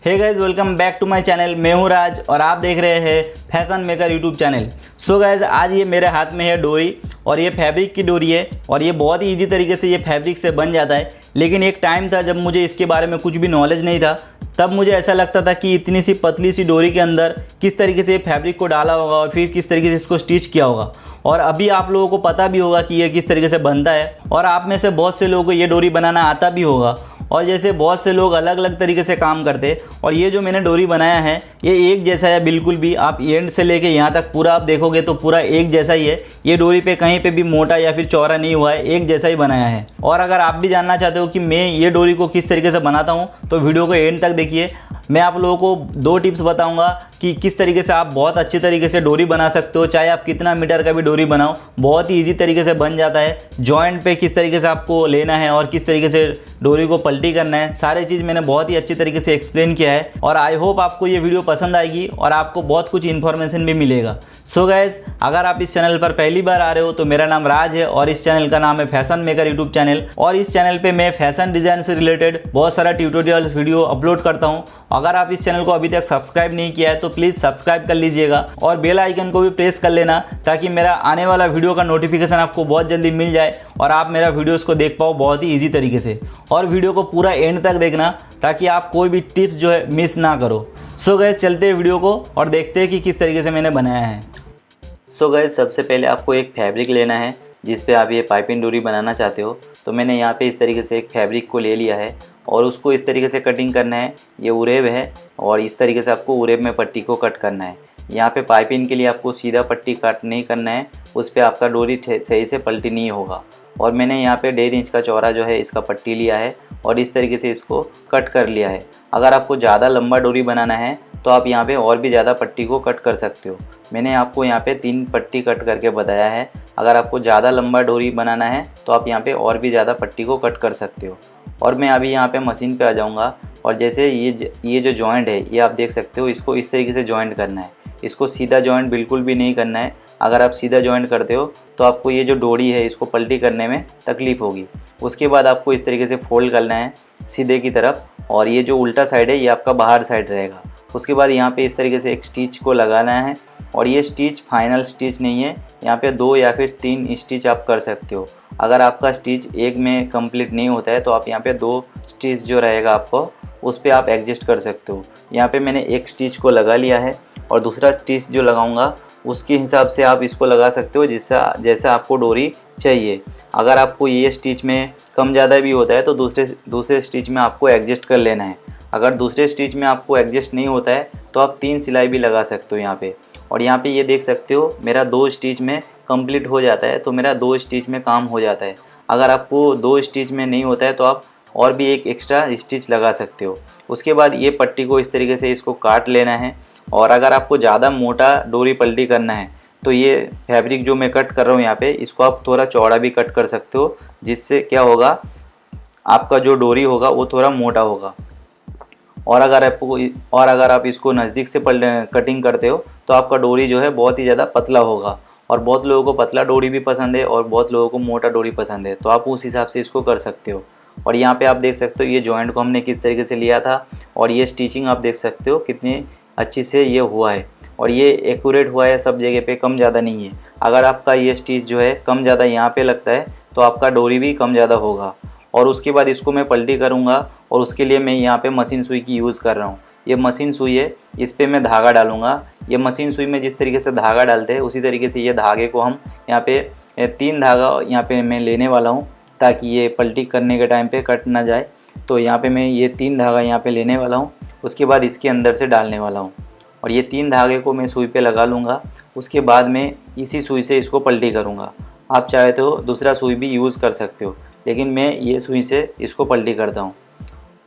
Hey guys, welcome back to my channel. मैं हूं राज और आप देख रहे हैं fashion maker YouTube channel. So guys, आज ये मेरे हाथ में है डोरी और ये फैब्रिक की डोरी है और ये बहुत ही ईजी तरीके से ये फैब्रिक से बन जाता है। लेकिन एक टाइम था जब मुझे इसके बारे में कुछ भी नॉलेज नहीं था, तब मुझे ऐसा लगता था कि इतनी सी पतली सी डोरी के अंदर किस तरीके से फैब्रिक को डाला होगा और फिर किस तरीके से इसको स्टिच किया होगा। और अभी आप लोगों को पता भी होगा कि ये किस तरीके से बनता है और आप में से बहुत से लोगों को ये डोरी बनाना आता भी होगा। और जैसे बहुत से लोग अलग अलग तरीके से काम करते हैं और ये जो मैंने डोरी बनाया है ये एक जैसा है बिल्कुल भी। आप एंड से लेके यहाँ तक पूरा आप देखोगे तो पूरा एक जैसा ही है। ये डोरी पे कहीं पे भी मोटा या फिर चौड़ा नहीं हुआ है, एक जैसा ही बनाया है। और अगर आप भी जानना चाहते हो कि मैं ये डोरी को किस तरीके से बनाता हूँ तो वीडियो को एंड तक देखिए। मैं आप लोगों को 2 टिप्स बताऊंगा कि किस तरीके से आप बहुत अच्छी तरीके से डोरी बना सकते हो। चाहे आप कितना मीटर का भी डोरी बनाओ, बहुत ही ईजी तरीके से बन जाता है। जॉइंट पे किस तरीके से आपको लेना है और किस तरीके से डोरी को पलटी करना है, सारी चीज़ मैंने बहुत ही अच्छी तरीके से एक्सप्लेन किया है। और आई होप आपको ये वीडियो पसंद आएगी और आपको बहुत कुछ इन्फॉर्मेशन भी मिलेगा। सो गाइस, अगर आप इस चैनल पर पहली बार आ रहे हो तो मेरा नाम राज है और इस चैनल का नाम है फैशन मेकर यूट्यूब चैनल। और इस चैनल पे मैं फैशन डिज़ाइन से रिलेटेड बहुत सारा ट्यूटोरियल वीडियो अपलोड करता हूँ। अगर आप इस चैनल को अभी तक सब्सक्राइब नहीं किया है तो प्लीज़ सब्सक्राइब कर लीजिएगा और बेल आइकन को भी प्रेस कर लेना, ताकि मेरा आने वाला वीडियो का नोटिफिकेशन आपको बहुत जल्दी मिल जाए और आप मेरा वीडियोस को देख पाओ बहुत ही ईजी तरीके से। और वीडियो को पूरा एंड तक देखना ताकि आप कोई भी टिप्स जो है मिस ना करो। सो गाइस, चलते हैं वीडियो को और देखते हैं कि किस तरीके से मैंने बनाया है। सो गाइस, सबसे पहले आपको एक फैब्रिक लेना है जिस पे आप ये पाइपिंग डोरी बनाना चाहते हो। तो मैंने यहाँ पे इस तरीके से एक फैब्रिक को ले लिया है और उसको इस तरीके से कटिंग करना है। ये उरेब है और इस तरीके से आपको उरेब में पट्टी को कट करना है। यहाँ पे पाइपिंग के लिए आपको सीधा पट्टी कट नहीं करना है, उस पर आपका डोरी सही से पलटी नहीं होगा। और मैंने यहाँ पे 1.5 इंच का चौड़ा जो है इसका पट्टी लिया है और इस तरीके से इसको कट कर लिया है। अगर आपको ज़्यादा लंबा डोरी बनाना है तो आप यहाँ पे और भी ज़्यादा पट्टी को कट कर सकते हो। मैंने आपको यहाँ पे 3 पट्टी कट करके बताया है। अगर आपको ज़्यादा लंबा डोरी बनाना है तो आप यहाँ पे और भी ज़्यादा पट्टी को कट कर सकते हो। और मैं अभी यहाँ पे मशीन पे आ जाऊँगा और जैसे ये जो जॉइंट है ये आप देख सकते हो, इसको इस तरीके से जॉइंट करना है। इसको सीधा जॉइंट बिल्कुल भी नहीं करना है। अगर आप सीधा जॉइंट करते हो तो आपको ये जो डोरी है इसको पलटी करने में तकलीफ़ होगी। उसके बाद आपको इस तरीके से फोल्ड करना है सीधे की तरफ और ये जो उल्टा साइड है ये आपका बाहर साइड रहेगा। उसके बाद यहाँ पे इस तरीके से एक स्टिच को लगाना है और ये स्टिच फाइनल स्टिच नहीं है, यहाँ पे 2 या फिर 3 स्टिच आप कर सकते हो। अगर आपका स्टिच एक में कंप्लीट नहीं होता है तो आप यहाँ पे 2 स्टिच जो रहेगा आपको उस पर आप एडजस्ट कर सकते हो। यहाँ पे मैंने एक स्टिच को लगा लिया है और दूसरा स्टिच जो लगाऊंगा उसके हिसाब से आप इसको लगा सकते हो जैसा आपको डोरी चाहिए। अगर आपको ये स्टिच में कम ज़्यादा भी होता है तो दूसरे स्टिच में आपको एडजस्ट कर लेना है। अगर दूसरे स्टिच में आपको एडजस्ट नहीं होता है तो आप 3 सिलाई भी लगा सकते हो यहाँ पे। और यहाँ पे ये देख सकते हो मेरा 2 स्टिच में कंप्लीट हो जाता है, तो मेरा 2 स्टिच में काम हो जाता है। अगर आपको 2 स्टिच में नहीं होता है तो आप और भी एक एक्स्ट्रा स्टिच लगा सकते हो। उसके बाद ये पट्टी को इस तरीके से इसको काट लेना है। और अगर आपको ज़्यादा मोटा डोरी पलटी करना है तो ये फैब्रिक जो मैं कट कर रहा हूँ यहाँ पे इसको आप थोड़ा चौड़ा भी कट कर सकते हो, जिससे क्या होगा आपका जो डोरी होगा वो थोड़ा मोटा होगा। और अगर आप इसको नज़दीक से कटिंग करते हो तो आपका डोरी जो है बहुत ही ज़्यादा पतला होगा। और बहुत लोगों को पतला डोरी भी पसंद है और बहुत लोगों को मोटा डोरी पसंद है, तो आप उस हिसाब से इसको कर सकते हो। और यहाँ पे आप देख सकते हो ये जॉइंट को हमने किस तरीके से लिया था और ये स्टिचिंग आप देख सकते हो कितनी अच्छी से ये हुआ है और ये एक्यूरेट हुआ है, सब जगह पे कम ज़्यादा नहीं है। अगर आपका ये स्टिच जो है कम ज़्यादा यहाँ पे लगता है तो आपका डोरी भी कम ज़्यादा होगा। और उसके बाद इसको मैं पलटी करूँगा और उसके लिए मैं यहाँ पे मशीन सुई की यूज़ कर रहा हूँ। ये मशीन सुई है, इस पर मैं धागा डालूँगा। ये मशीन सुई में जिस तरीके से धागा डालते हैं उसी तरीके से ये धागे को हम यहाँ पे 3 धागा यहाँ पे मैं लेने वाला हूँ ताकि ये पलटी करने के टाइम पे कट ना जाए। तो यहाँ पे मैं ये 3 धागा यहाँ पे लेने वाला हूँ, उसके बाद इसके अंदर से डालने वाला हूँ और ये 3 धागे को मैं सुई पे लगा लूँगा। उसके बाद मैं इसी सुई से इसको पलटी करूँगा। आप चाहे तो दूसरा सुई भी यूज़ कर सकते हो, लेकिन मैं ये सुई से इसको पलटी करता हूँ।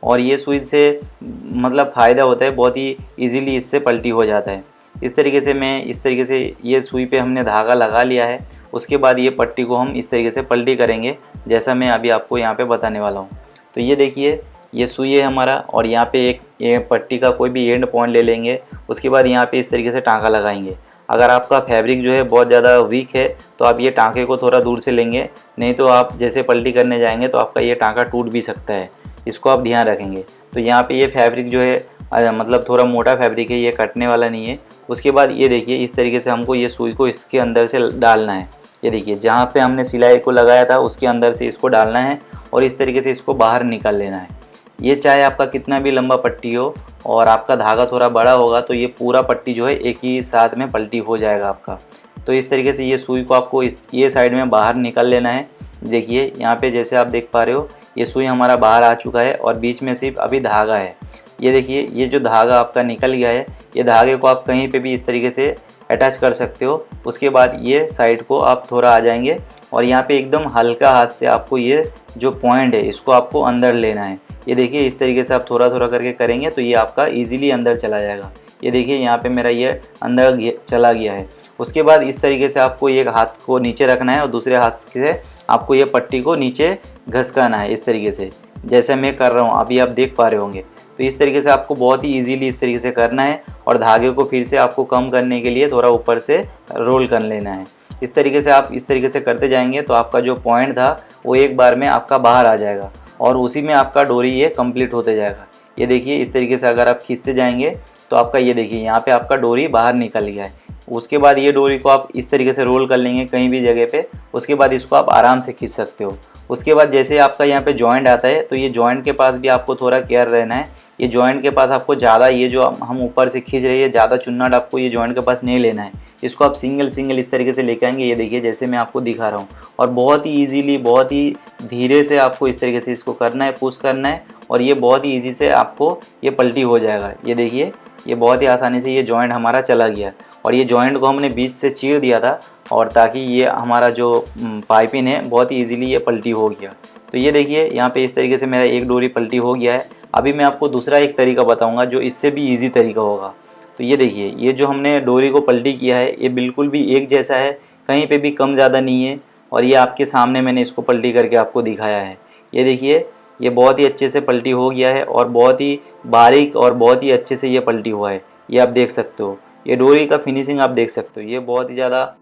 और ये सुई से मतलब फ़ायदा होता है, बहुत ही ईजीली इससे पलटी हो जाता है। इस तरीके से ये सुई पे हमने धागा लगा लिया है। उसके बाद ये पट्टी को हम इस तरीके से पलटी करेंगे जैसा मैं अभी आपको यहाँ पे बताने वाला हूँ। तो ये देखिए ये सुई है हमारा और यहाँ पे ये पट्टी का कोई भी एंड पॉइंट ले लेंगे। उसके बाद यहाँ पे इस तरीके से टाँका लगाएंगे। अगर आपका फैब्रिक जो है बहुत ज़्यादा वीक है तो आप ये टाँके को थोड़ा दूर से लेंगे, नहीं तो आप जैसे पलटी करने जाएंगे तो आपका ये टाँका टूट भी सकता है। इसको आप ध्यान रखेंगे। तो यहाँ पे ये फैब्रिक जो है मतलब थोड़ा मोटा फैब्रिक है, ये कटने वाला नहीं है। उसके बाद ये देखिए इस तरीके से हमको ये सुई को इसके अंदर से डालना है। ये देखिए जहाँ पे हमने सिलाई को लगाया था उसके अंदर से इसको डालना है और इस तरीके से इसको बाहर निकाल लेना है। ये चाहे आपका कितना भी लंबा पट्टी हो और आपका धागा थोड़ा बड़ा होगा तो ये पूरा पट्टी जो है एक ही साथ में पलटी हो जाएगा आपका। तो इस तरीके से ये सुई को आपको ये साइड में बाहर निकाल लेना है। देखिए यहाँ पे जैसे आप देख पा रहे हो ये सुई हमारा बाहर आ चुका है और बीच में सिर्फ अभी धागा है। ये देखिए ये जो धागा आपका निकल गया है, ये धागे को आप कहीं पे भी इस तरीके से अटैच कर सकते हो। उसके बाद ये साइड को आप थोड़ा आ जाएंगे और यहाँ पे एकदम हल्का हाथ से आपको ये जो पॉइंट है इसको आपको अंदर लेना है। ये देखिए इस तरीके से आप थोड़ा थोड़ा करके करेंगे तो ये आपका ईजिली अंदर चला जाएगा। ये देखिए यहाँ पे मेरा ये अंदर चला गया है। उसके बाद इस तरीके से आपको एक हाथ को नीचे रखना है और दूसरे हाथ से आपको ये पट्टी को नीचे घसकाना है इस तरीके से, जैसे मैं कर रहा हूँ अभी आप देख पा रहे होंगे। तो इस तरीके से आपको बहुत ही इजीली इस तरीके से करना है और धागे को फिर से आपको कम करने के लिए थोड़ा ऊपर से रोल कर लेना है। इस तरीके से आप इस तरीके से करते जाएंगे तो आपका जो पॉइंट था वो एक बार में आपका बाहर आ जाएगा और उसी में आपका डोरी ये कंप्लीट होते जाएगा। ये देखिए इस तरीके से अगर आप खींचते जाएंगे तो आपका ये देखिए यहाँ पे आपका डोरी बाहर निकल गया है। उसके बाद ये डोरी को आप इस तरीके से रोल कर लेंगे कहीं भी जगह पे। उसके बाद इसको आप आराम से खींच सकते हो। उसके बाद जैसे आपका यहाँ पे जॉइंट आता है तो ये जॉइंट के पास भी आपको थोड़ा केयर रहना है। ये जॉइंट के पास आपको ज़्यादा ये जो हम ऊपर से खींच रहे हैं ज़्यादा चुन्नट आपको ये जॉइंट के पास नहीं लेना है। इसको आप सिंगल सिंगल इस तरीके से लेके आएंगे। ये देखिए जैसे मैं आपको दिखा रहा हूँ और बहुत ही ईजीली बहुत ही धीरे से आपको इस तरीके से इसको करना है, पुश करना है और ये बहुत ही ईजी से आपको ये पलटी हो जाएगा। ये देखिए ये बहुत ही आसानी से ये जॉइंट हमारा चला गया और ये जॉइंट को हमने बीच से चीर दिया था और ताकि ये हमारा जो पाइपिंग है बहुत ही ईजिली ये पलटी हो गया। तो ये देखिए यहाँ पे इस तरीके से मेरा एक डोरी पलटी हो गया है। अभी मैं आपको दूसरा एक तरीका बताऊंगा जो इससे भी इजी तरीका होगा। तो ये देखिए ये जो हमने डोरी को पलटी किया है ये बिल्कुल भी एक जैसा है, कहीं पे भी कम ज़्यादा नहीं है और ये आपके सामने मैंने इसको पलटी करके आपको दिखाया है। ये देखिए ये बहुत ही अच्छे से पलटी हो गया है और बहुत ही बारीक और बहुत ही अच्छे से ये पलटी हुआ है। ये आप देख सकते हो, ये डोरी का फिनिशिंग आप देख सकते हो, ये बहुत ही ज़्यादा।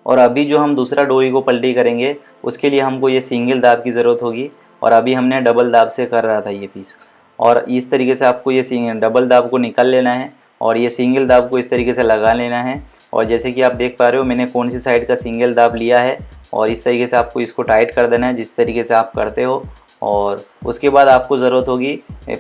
और अभी जो हम दूसरा डोरी को पलटी करेंगे उसके लिए हमको ये सिंगल दाब की ज़रूरत होगी और अभी हमने डबल दाब से कर रहा था ये पीस। और इस तरीके से आपको ये डबल दाब को निकाल लेना है और ये सिंगल दाब को इस तरीके से लगा लेना है। और जैसे कि आप देख पा रहे हो मैंने कौन सी साइड का सिंगल दाब लिया है और इस तरीके से आपको इसको टाइट कर देना है जिस तरीके से आप करते हो। और उसके बाद आपको ज़रूरत होगी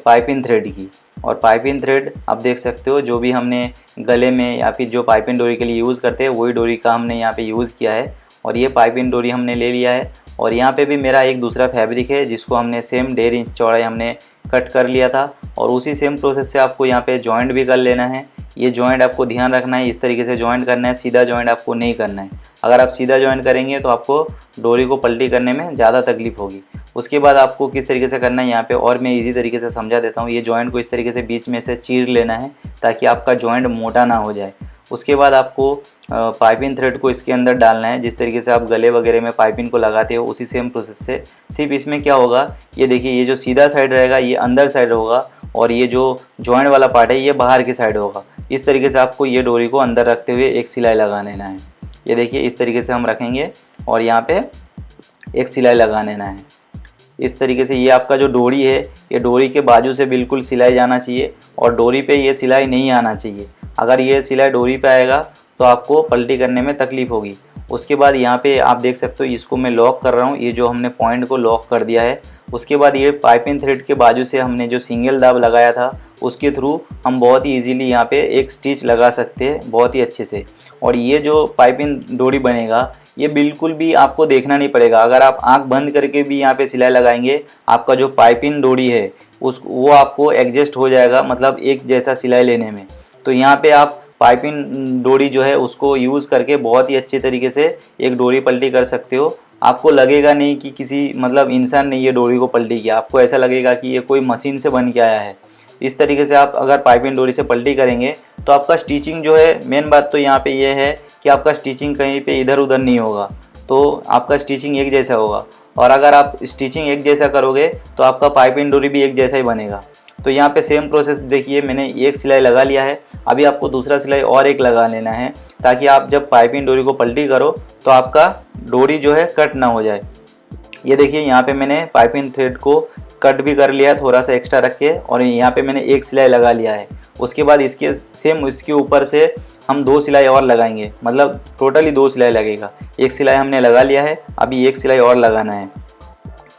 पाइपिंग थ्रेड की। और पाइपिंग थ्रेड आप देख सकते हो जो भी हमने गले में या फिर जो पाइपिंग डोरी के लिए यूज़ करते हैं वही डोरी का हमने यहाँ पे यूज़ किया है और ये पाइपिंग डोरी हमने ले लिया है। और यहाँ पे भी मेरा एक दूसरा फैब्रिक है जिसको हमने सेम 1.5 इंच चौड़ाई हमने कट कर लिया था और उसी सेम प्रोसेस से आपको यहाँ पे जॉइंट भी कर लेना है। ये जॉइंट आपको ध्यान रखना है, इस तरीके से जॉइंट करना है, सीधा जॉइंट आपको नहीं करना है। अगर आप सीधा जॉइंट करेंगे तो आपको डोरी को पलटी करने में ज़्यादा तकलीफ होगी। उसके बाद आपको किस तरीके से करना है यहाँ पे और मैं इजी तरीके से समझा देता हूँ। ये जॉइंट को इस तरीके से बीच में से चीर लेना है ताकि आपका जॉइंट मोटा ना हो जाए। उसके बाद आपको पाइपिंग थ्रेड को इसके अंदर डालना है जिस तरीके से आप गले वगैरह में पाइपिंग को लगाते हो उसी सेम प्रोसेस से। सिर्फ इसमें क्या होगा, ये देखिए ये जो सीधा साइड रहेगा ये अंदर साइड होगा और ये जो जॉइंट वाला पार्ट है ये बाहर की साइड होगा। इस तरीके से आपको ये डोरी को अंदर रखते हुए एक सिलाई लगा लेना है। ये देखिए इस तरीके से हम रखेंगे और यहाँ पे एक सिलाई लगा लेना है। इस तरीके से ये आपका जो डोरी है ये डोरी के बाजू से बिल्कुल सिलाई जाना चाहिए और डोरी पे ये सिलाई नहीं आना चाहिए। अगर ये सिलाई डोरी पे आएगा तो आपको पलटी करने में तकलीफ होगी। उसके बाद यहाँ पे आप देख सकते हो इसको मैं लॉक कर रहा हूँ, ये जो हमने पॉइंट को लॉक कर दिया है। उसके बाद ये पाइपिंग थ्रेड के बाजू से हमने जो सिंगल दाब लगाया था उसके थ्रू हम बहुत ही इजीली यहाँ पे एक स्टिच लगा सकते हैं बहुत ही अच्छे से। और ये जो पाइपिंग डोरी बनेगा ये बिल्कुल भी आपको देखना नहीं पड़ेगा। अगर आप आंख बंद करके भी यहाँ पे सिलाई लगाएंगे आपका जो पाइपिंग डोरी है वो आपको एडजस्ट हो जाएगा, मतलब एक जैसा सिलाई लेने में। तो यहाँ पे आप पाइपिंग डोरी जो है उसको यूज़ करके बहुत ही अच्छे तरीके से एक डोरी पलटी कर सकते हो। आपको लगेगा नहीं कि किसी मतलब इंसान ने ये डोरी को पलटी किया, आपको ऐसा लगेगा कि ये कोई मशीन से बन के आया है। इस तरीके से आप अगर पाइपिंग डोरी से पलटी करेंगे तो आपका स्टिचिंग जो है, मेन बात तो यहाँ पे ये है कि आपका स्टिचिंग कहीं पे इधर उधर नहीं होगा, तो आपका स्टिचिंग एक जैसा होगा। और अगर आप स्टिचिंग एक जैसा करोगे तो आपका पाइपिंग डोरी भी एक जैसा ही बनेगा। तो यहाँ पे सेम प्रोसेस देखिए मैंने एक सिलाई लगा लिया है, अभी आपको दूसरा सिलाई और एक लगा लेना है ताकि आप जब पाइपिंग डोरी को पलटी करो तो आपका डोरी जो है कट ना हो जाए। ये देखिए यहाँ पे मैंने पाइपिंग थ्रेड को कट भी कर लिया है थोड़ा सा एक्स्ट्रा रख के, और यहाँ पे मैंने एक सिलाई लगा लिया है। उसके बाद इसके सेम इसके ऊपर से हम 2 सिलाई और लगाएंगे, मतलब टोटली 2 सिलाई लगेगा। एक सिलाई हमने लगा लिया है, अभी एक सिलाई और लगाना है।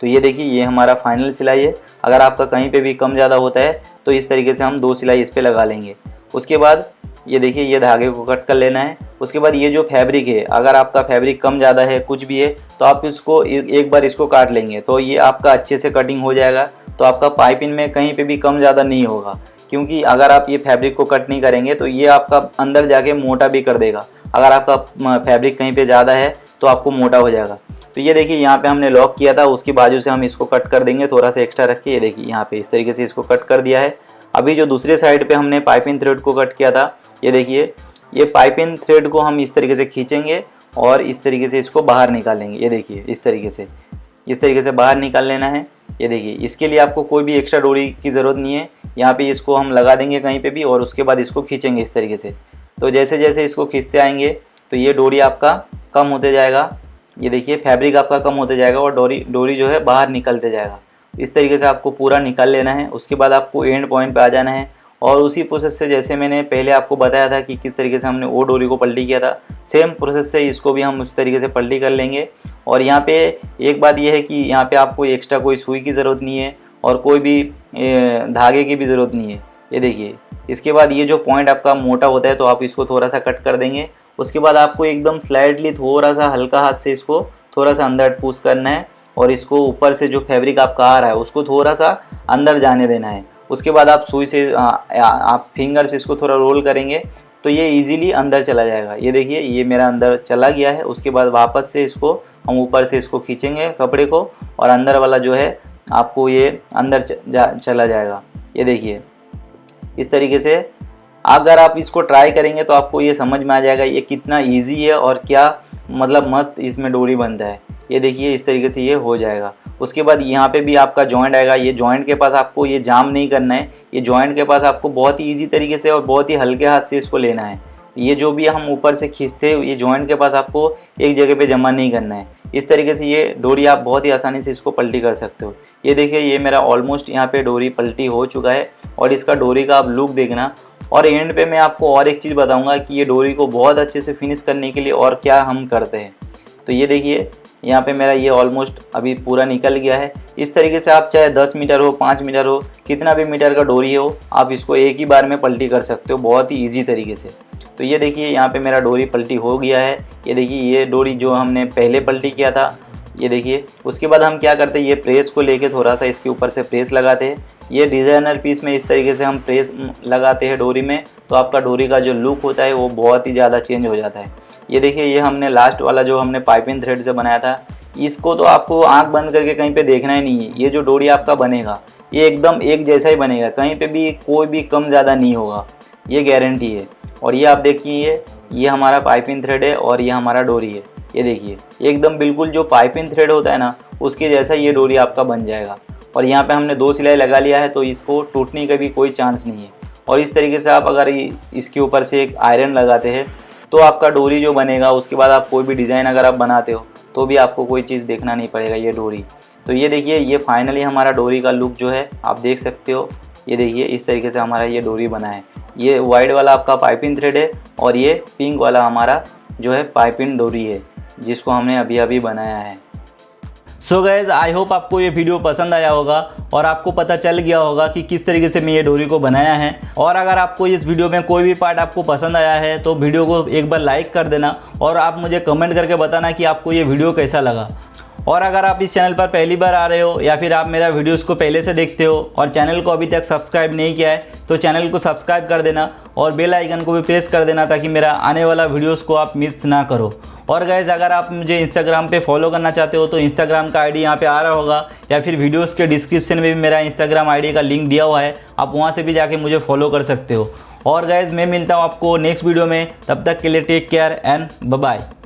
तो ये देखिए ये हमारा फाइनल सिलाई है। अगर आपका कहीं पे भी कम ज़्यादा होता है तो इस तरीके से हम 2 सिलाई इस पर लगा लेंगे। उसके बाद ये देखिए ये धागे को कट कर लेना है। उसके बाद ये जो फैब्रिक है, अगर आपका फैब्रिक कम ज़्यादा है कुछ भी है तो आप इसको एक बार इसको काट लेंगे तो ये आपका अच्छे से कटिंग हो जाएगा। तो आपका पाइपिंग में कहीं पे भी कम ज़्यादा नहीं होगा, क्योंकि अगर आप ये फैब्रिक को कट नहीं करेंगे तो ये आपका अंदर जाके मोटा भी कर देगा। अगर आपका फैब्रिक कहीं पे ज़्यादा है तो आपको मोटा हो जाएगा। तो ये देखिए यहाँ पे हमने लॉक किया था, उसकी बाजू से हम इसको कट कर देंगे थोड़ा सा एक्स्ट्रा रख के। ये देखिए यहाँ पे इस तरीके से इसको कट कर दिया है। अभी जो दूसरे साइड पे हमने पाइपिंग थ्रेड को कट किया था, ये देखिए ये पाइपिंग थ्रेड को हम इस तरीके से खींचेंगे और इस तरीके से इसको बाहर निकालेंगे। ये देखिए इस तरीके से बाहर निकाल लेना है। ये देखिए इसके लिए आपको कोई भी एक्स्ट्रा डोरी की ज़रूरत नहीं है। यहाँ पे इसको हम लगा देंगे कहीं पे भी और उसके बाद इसको खींचेंगे इस तरीके से। तो जैसे जैसे इसको खींचते आएंगे तो ये डोरी आपका कम होते जाएगा। ये देखिए फैब्रिक आपका कम होते जाएगा और डोरी जो है बाहर निकलते जाएगा। इस तरीके से आपको पूरा निकाल लेना है। उसके बाद आपको एंड पॉइंट पे आ जाना है और उसी प्रोसेस से, जैसे मैंने पहले आपको बताया था कि किस तरीके से हमने वो डोरी को पलटी किया था, सेम प्रोसेस से इसको भी हम उस तरीके से पलटी कर लेंगे। और यहाँ पे एक बात यह है कि यहाँ पे आपको एक्स्ट्रा कोई सुई की ज़रूरत नहीं है और कोई भी धागे की भी ज़रूरत नहीं है। ये देखिए इसके बाद ये जो पॉइंट आपका मोटा होता है तो आप इसको थोड़ा सा कट कर देंगे। उसके बाद आपको एकदम स्लाइडली थोड़ा सा हल्का हाथ से इसको थोड़ा सा अंदर पुश करना है और इसको ऊपर से जो फैब्रिक आपका आ रहा है उसको थोड़ा सा अंदर जाने देना है। उसके बाद आप सुई से आप फिंगर से इसको थोड़ा रोल करेंगे तो ये इजीली अंदर चला जाएगा। ये देखिए ये मेरा अंदर चला गया है। उसके बाद वापस से इसको हम ऊपर से इसको खींचेंगे कपड़े को और अंदर वाला जो है आपको ये अंदर चला जाएगा। ये देखिए इस तरीके से अगर आप इसको ट्राई करेंगे तो आपको ये समझ में आ जाएगा ये कितना इजी है और क्या मतलब मस्त इसमें डोरी बनता है। ये देखिए इस तरीके से ये हो जाएगा। उसके बाद यहाँ पे भी आपका जॉइंट आएगा। ये जॉइंट के पास आपको ये जाम नहीं करना है। ये जॉइंट के पास आपको बहुत ही ईजी तरीके से और बहुत ही हल्के हाथ से इसको लेना है। ये जो भी हम ऊपर से खींचते हैं ये जॉइंट के पास आपको एक जगह पे जमा नहीं करना है। इस तरीके से ये डोरी आप बहुत ही आसानी से इसको पलटी कर सकते हो। ये देखिए ये मेरा ऑलमोस्ट यहाँ पे डोरी पलटी हो चुका है और इसका डोरी का आप लुक देखना। और एंड पे मैं आपको और एक चीज़ बताऊंगा कि ये डोरी को बहुत अच्छे से फिनिश करने के लिए और क्या हम करते हैं। तो ये देखिए यहाँ पे मेरा ये ऑलमोस्ट अभी पूरा निकल गया है। इस तरीके से आप चाहे 10 मीटर हो 5 मीटर हो कितना भी मीटर का डोरी हो आप इसको एक ही बार में पलटी कर सकते हो बहुत ही ईजी तरीके से। तो ये देखिए यहाँ पे मेरा डोरी पलटी हो गया है। ये देखिए ये डोरी जो हमने पहले पलटी किया था, ये देखिए। उसके बाद हम क्या करते हैं ये प्रेस को लेके थोड़ा सा इसके ऊपर से प्रेस लगाते हैं। ये डिज़ाइनर पीस में इस तरीके से हम प्रेस लगाते हैं डोरी में तो आपका डोरी का जो लुक होता है वो बहुत ही ज़्यादा चेंज हो जाता है। ये देखिए ये हमने लास्ट वाला जो हमने पाइपिंग थ्रेड से बनाया था इसको तो आपको आंख बंद करके कहीं पे देखना ही नहीं है। ये जो डोरी आपका बनेगा ये एकदम एक जैसा ही बनेगा, कहीं पे भी कोई भी कम ज़्यादा नहीं होगा, ये गारंटी है। और ये आप देखिए ये हमारा पाइपिंग थ्रेड है और ये हमारा डोरी है। ये देखिए एकदम बिल्कुल जो पाइपिंग थ्रेड होता है ना उसके जैसा ये डोरी आपका बन जाएगा। और यहाँ पे हमने 2 सिलाई लगा लिया है तो इसको टूटने का भी कोई चांस नहीं है। और इस तरीके से आप अगर इसके ऊपर से एक आयरन लगाते हैं तो आपका डोरी जो बनेगा उसके बाद आप कोई भी डिज़ाइन अगर आप बनाते हो तो भी आपको कोई चीज़ देखना नहीं पड़ेगा ये डोरी। तो ये देखिए ये फाइनली हमारा डोरी का लुक जो है आप देख सकते हो। ये देखिए इस तरीके से हमारा ये डोरी बना है। ये वाइट वाला आपका पाइपिंग थ्रेड है और ये पिंक वाला हमारा जो है पाइपिंग डोरी है जिसको हमने अभी अभी बनाया है। सो गाइज आई होप आपको ये वीडियो पसंद आया होगा और आपको पता चल गया होगा कि किस तरीके से मैं ये डोरी को बनाया है। और अगर आपको इस वीडियो में कोई भी पार्ट आपको पसंद आया है तो वीडियो को एक बार लाइक कर देना और आप मुझे कमेंट करके बताना कि आपको ये वीडियो कैसा लगा। और अगर आप इस चैनल पर पहली बार आ रहे हो या फिर आप मेरा वीडियोस को पहले से देखते हो और चैनल को अभी तक सब्सक्राइब नहीं किया है तो चैनल को सब्सक्राइब कर देना और बेल आइकन को भी प्रेस कर देना ताकि मेरा आने वाला वीडियोस को आप मिस ना करो। और गाइज़ अगर आप मुझे इंस्टाग्राम पे फॉलो करना चाहते हो तो इंस्टाग्राम का आईडी यहाँ पे आ रहा होगा या फिर वीडियोस के डिस्क्रिप्शन में भी मेरा इंस्टाग्राम आईडी का लिंक दिया हुआ है, आप वहाँ से भी जाके मुझे फॉलो कर सकते हो। और गाइज़ मैं मिलता हूँ आपको नेक्स्ट वीडियो में, तब तक के लिए take care and bye bye.